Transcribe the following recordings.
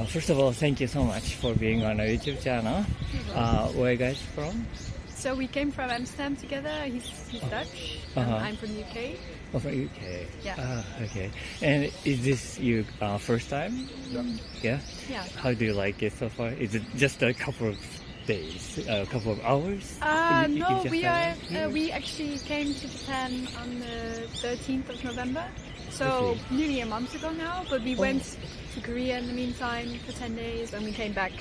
First of all, thank you so much for being on our YouTube channel. Where are you guys from? So we came from Amsterdam together. He's Dutch. I'm from the UK. Oh, from UK. Yeah. Okay. And is this your first time? Yeah. Yeah. How do you like it so far? Is it just a couple of days, a couple of hours? No, we actually came to Japan on the 13th of November. So nearly a month ago now. But we went to Korea in the meantime for 10 days, and we came back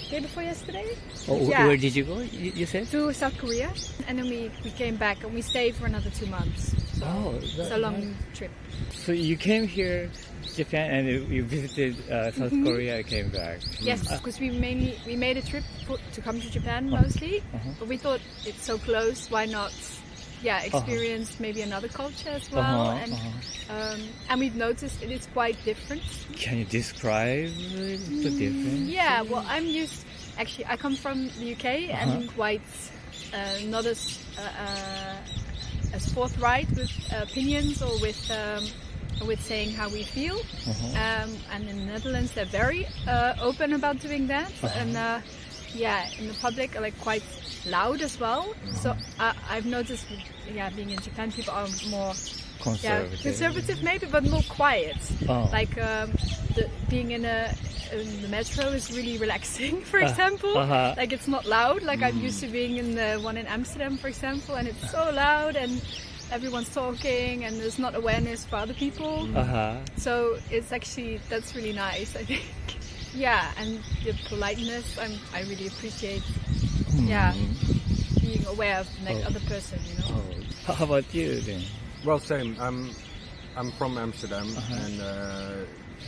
day before yesterday. Where did you go? You said? To South Korea, and then we came back and we stayed for another 2 months. So it's a long trip. So you came here, Japan, and you visited South Korea and came back. Yes, because we made a trip to come to Japan mostly, but we thought it's so close, why not? Yeah, experience maybe another culture as well, and we've noticed it is quite different. Can you describe the difference? Yeah, well, I come from the UK and quite not as forthright with opinions or with saying how we feel. And in the Netherlands, they're very open about doing that, and in the public are like quite loud as well. So I've noticed, being in Japan, people are more conservative maybe, but more quiet. Like being in the metro is really relaxing, for example. Like it's not loud, like I'm used to being in the one in Amsterdam, for example, and it's so loud and everyone's talking and there's not awareness for other people. So it's actually, that's really nice, I think. Yeah, and the politeness, I really appreciate. Being aware of the other person, you know. How about you then? Well, same. I'm from Amsterdam, and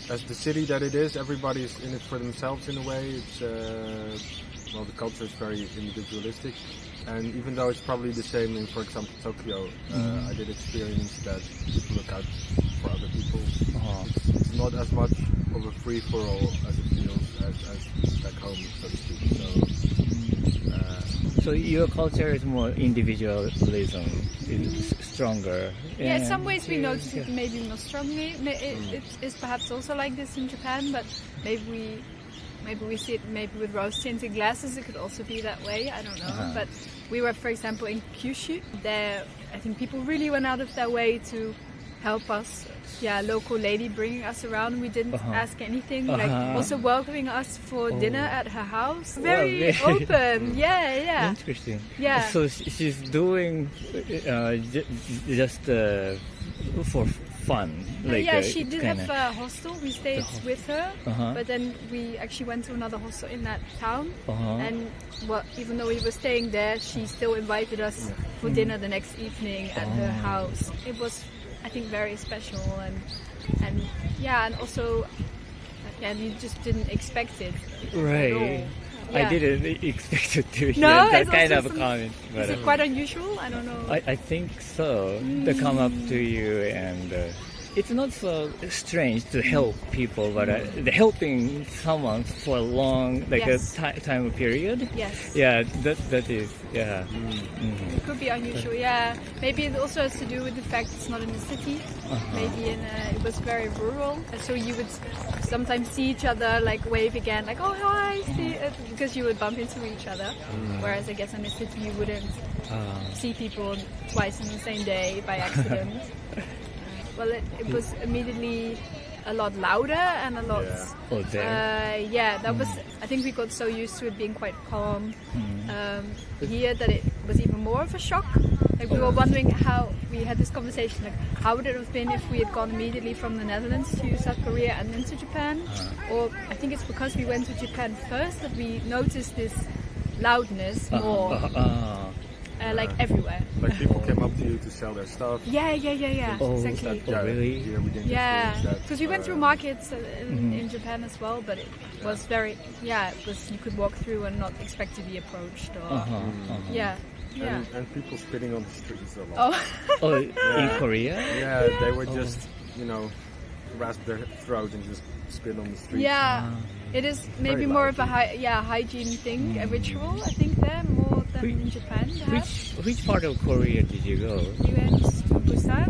as the city that it is, everybody's in it for themselves in a way. It's the culture is very individualistic, and even though it's probably the same in, for example, Tokyo, I did experience that people look out for other people. It's not as much of a free-for-all as it feels as back home, so to speak. So your culture is more individualism, is stronger. Yeah, in some ways we notice it maybe more strongly. It is perhaps also like this in Japan, but maybe we see it maybe with rose-tinted glasses. It could also be that way. I don't know. But we were, for example, in Kyushu. There, I think people really went out of their way to help us. Yeah, local lady bringing us around. We didn't ask anything. Like also welcoming us for dinner at her house. Very open. Yeah. Interesting. Yeah. So she's doing just for fun. Like, she did have a hostel. We stayed with her, but then we actually went to another hostel in that town. And even though we were staying there, she still invited us for dinner the next evening at her house. It was, I think, very special, and also you just didn't expect it at all. I didn't expect it to hear that kind of a comment. Is it quite unusual? I don't know. I think so. To come up to you and it's not so strange to help people, but helping someone for a long, a time period. Yes. Yeah, that is, yeah. It could be unusual, yeah. Maybe it also has to do with the fact it's not in the city. Maybe it was very rural, so you would sometimes see each other, like wave again, like, oh, hi, because you would bump into each other. Whereas I guess in the city you wouldn't see people twice in the same day by accident. Well, it was immediately a lot louder and a lot. That was. I think we got so used to it being quite calm here that it was even more of a shock. Like we were wondering how we had this conversation. Like, how would it have been if we had gone immediately from the Netherlands to South Korea and then to Japan? Or I think it's because we went to Japan first that we noticed this loudness more. Like everywhere. Like people came up to you to sell their stuff. Yeah. Exactly. Really? Here we didn't because we went through markets in Japan as well, but it was very, it was, you could walk through and not expect to be approached or, And people spitting on the streets a lot. In Korea? Yeah, they would just, rasp their throat and just spit on the street. Yeah, it is maybe more of a hygiene thing, a ritual, I think, there, more than in Japan. Which part of Korea did you go? We went to Busan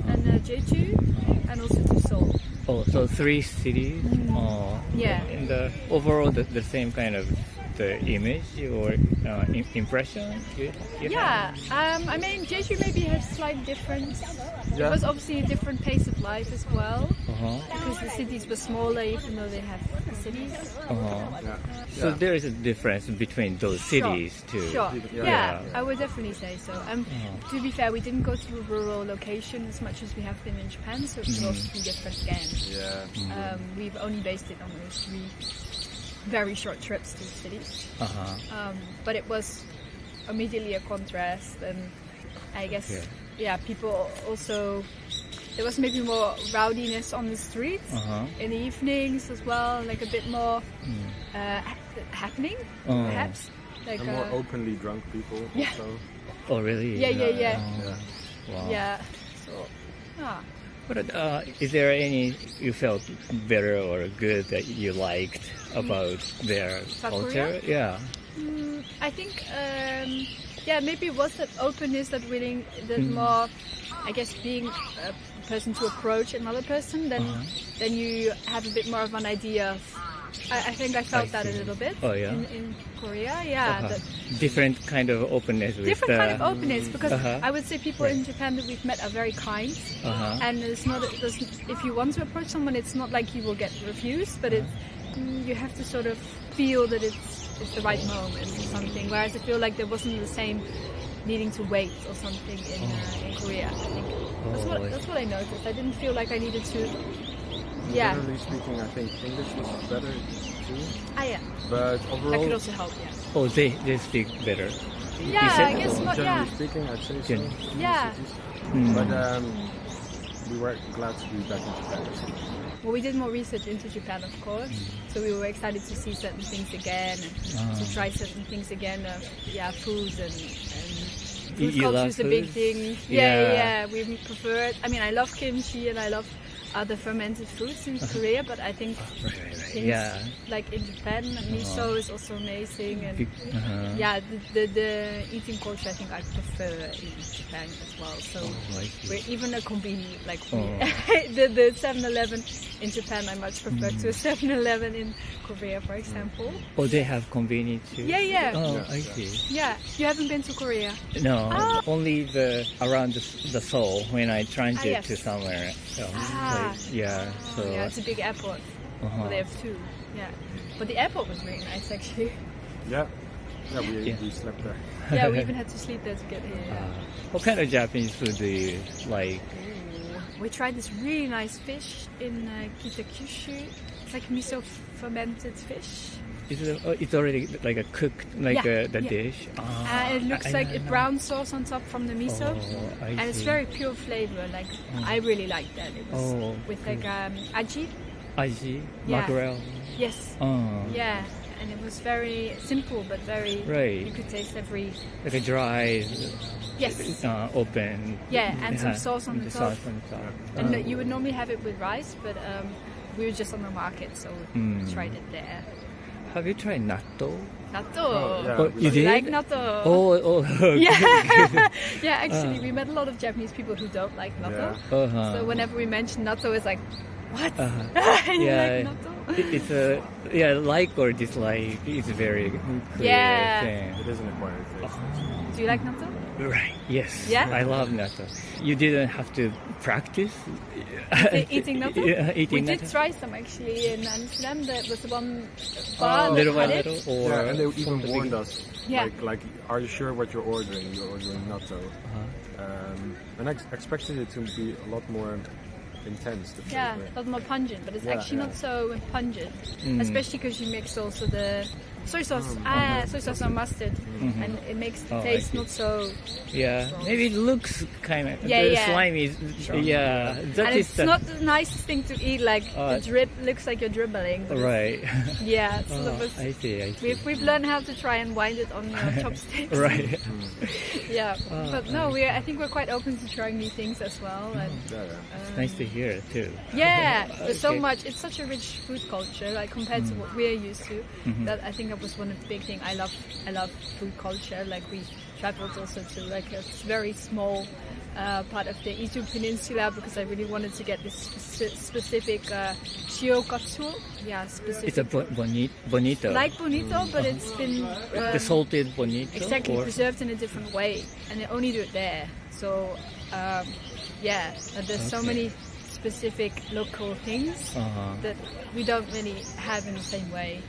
and Jeju and also to Seoul. Oh, so 3 cities. Yeah. And overall, the same kind of the image or impression you Yeah, have? I mean, Jeju maybe has slight difference. Yeah. It was obviously a different pace of life as well, Uh-huh. because the cities were smaller, even though they have cities. Uh-huh. Yeah. So Yeah. there is a difference between those cities too. Sure. Yeah. Yeah, I would definitely say so. To be fair, we didn't go to a rural location as much as we have been in Japan, so it would also be different again. Yeah. We've only based it on those 3 very short trips to the cities. Uh-huh. But it was immediately a contrast, and I guess people also, there was maybe more rowdiness on the streets in the evenings as well, like a bit more happening perhaps, like And more openly drunk people. Yeah. Also. yeah. Oh, really? Yeah. Wow. Yeah, so But is there any you felt better or good that you liked about their South culture? Yeah. I think maybe it was that openness, that willing, that more, I guess, being a person to approach another person, then you have a bit more of an idea of, I think I felt that a little bit in Korea. Yeah, that Different kind of openness. different kind of openness, because I would say people Right. in Japan that we've met are very kind, and it's not. If you want to approach someone, it's not like you will get refused, but it's you have to sort of feel that it's the right moment or something. Whereas I feel like there wasn't the same needing to wait or something in Korea. I think that's what I noticed. I didn't feel like I needed to. Yeah. Generally speaking, I think English was better too. Yeah. But That overall, could also help. Yeah. Oh, they speak better. Yeah, said- I guess not. generally Yeah. speaking, I'd say so. Gen- in the Yeah. cities. But we were glad to be back in Japan. Well, we did more research into Japan, of course. So we were excited to see certain things again, and to try certain things again. Food and food You culture love is a big food? thing. Yeah. We prefer it. I mean, I love kimchi and I love other fermented foods in Korea, but I think things Yeah. like in Japan, miso is also amazing, and the eating culture I think I prefer in Japan as well. So I see. we're even a convenience, like the 7-Eleven in Japan I much prefer to a 7-Eleven in Korea, for example. Oh, they have convenience too. Yeah. Oh, I see. Yeah, you haven't been to Korea? No, only around the Seoul when I transit yes. to somewhere. So, so yeah, it's a big airport. Well, they have 2. Yeah, but the airport was really nice actually. Yeah. We slept there. Yeah, we even had to sleep there to get here. What kind of Japanese food do you like? We tried this really nice fish in Kyushu. It's like miso fermented fish. It's already like a cooked, like the dish. It looks like a brown sauce on top from the miso, I and it's see. very pure flavor. Like I really liked that. It was with like aji. Aji, Yeah. mackerel. Yes. Yeah, and it was very simple but very. Right. You could taste every. Like a dry, Yes. open. Yeah, and some sauce on the top. Sauce on top. And you would normally have it with rice, but we were just on the market, so we tried it there. Have you tried natto? Natto. yeah. Oh, you did? Like natto. Oh. Yeah. Yeah, actually, we met a lot of Japanese people who don't like natto. Yeah. So whenever we mention natto, it's like, what? you Yeah. like natto? It's like or dislike. It's very clear Yeah. thing. It is an acquired taste. Do you like natto? Right. Yes. Yeah? I love natto. You didn't have to practice Eating natto? Yeah, We eating did natto. try some actually in Amsterdam. There was one bar that Little by had little, it. or Yeah, and they from even the warned beginning? us. Yeah. Like, are you sure what you're ordering? You're ordering natto. And I expected it to be a lot more intense. The Yeah, flavor. a lot more pungent, but it's Yeah, actually not so pungent. Mm. Especially because you mixed also the soy sauce, soy sauce and mustard, and it makes the Oh, I taste see. not so. Yeah, maybe it looks kind of Yeah. slimy. Yeah, that And is it's the not the nicest thing to eat. Like the drip looks like you're dribbling. but it's- right. Yeah, so Oh, it was, I see. we've learned how to try and wind it on your chopsticks. Right. Yeah, but no, I think we're quite open to trying new things as well. And It's nice to hear too. yeah, there's so Okay. much. It's such a rich food culture, like compared to what we're used to. That I think that was one of the big things. I love food culture. Like we traveled also to like a very small part of the Izu Peninsula because I really wanted to get this specific shiokatsu. Yeah, specific. It's a bonito. Like bonito, but it's been The salted bonito. exactly or- preserved in a different way, and they only do it there. So there's so many specific local things that we don't really have in the same way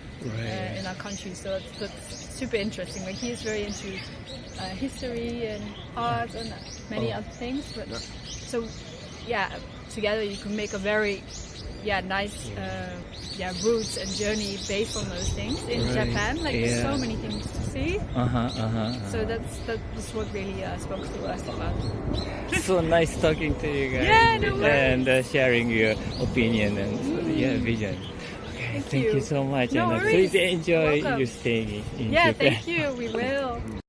in our country. So that's super interesting. Like he is very into history and art and many other things. But so together you can make a very nice routes and journey based on those things in Japan. Like there's so many things to see. So that's what really spoke to us about. So nice talking to you guys. Yeah, no worries. And sharing your opinion and vision. Okay, thank you so much. No and worries. please enjoy Welcome. your stay in Yeah, Japan. thank you. We will.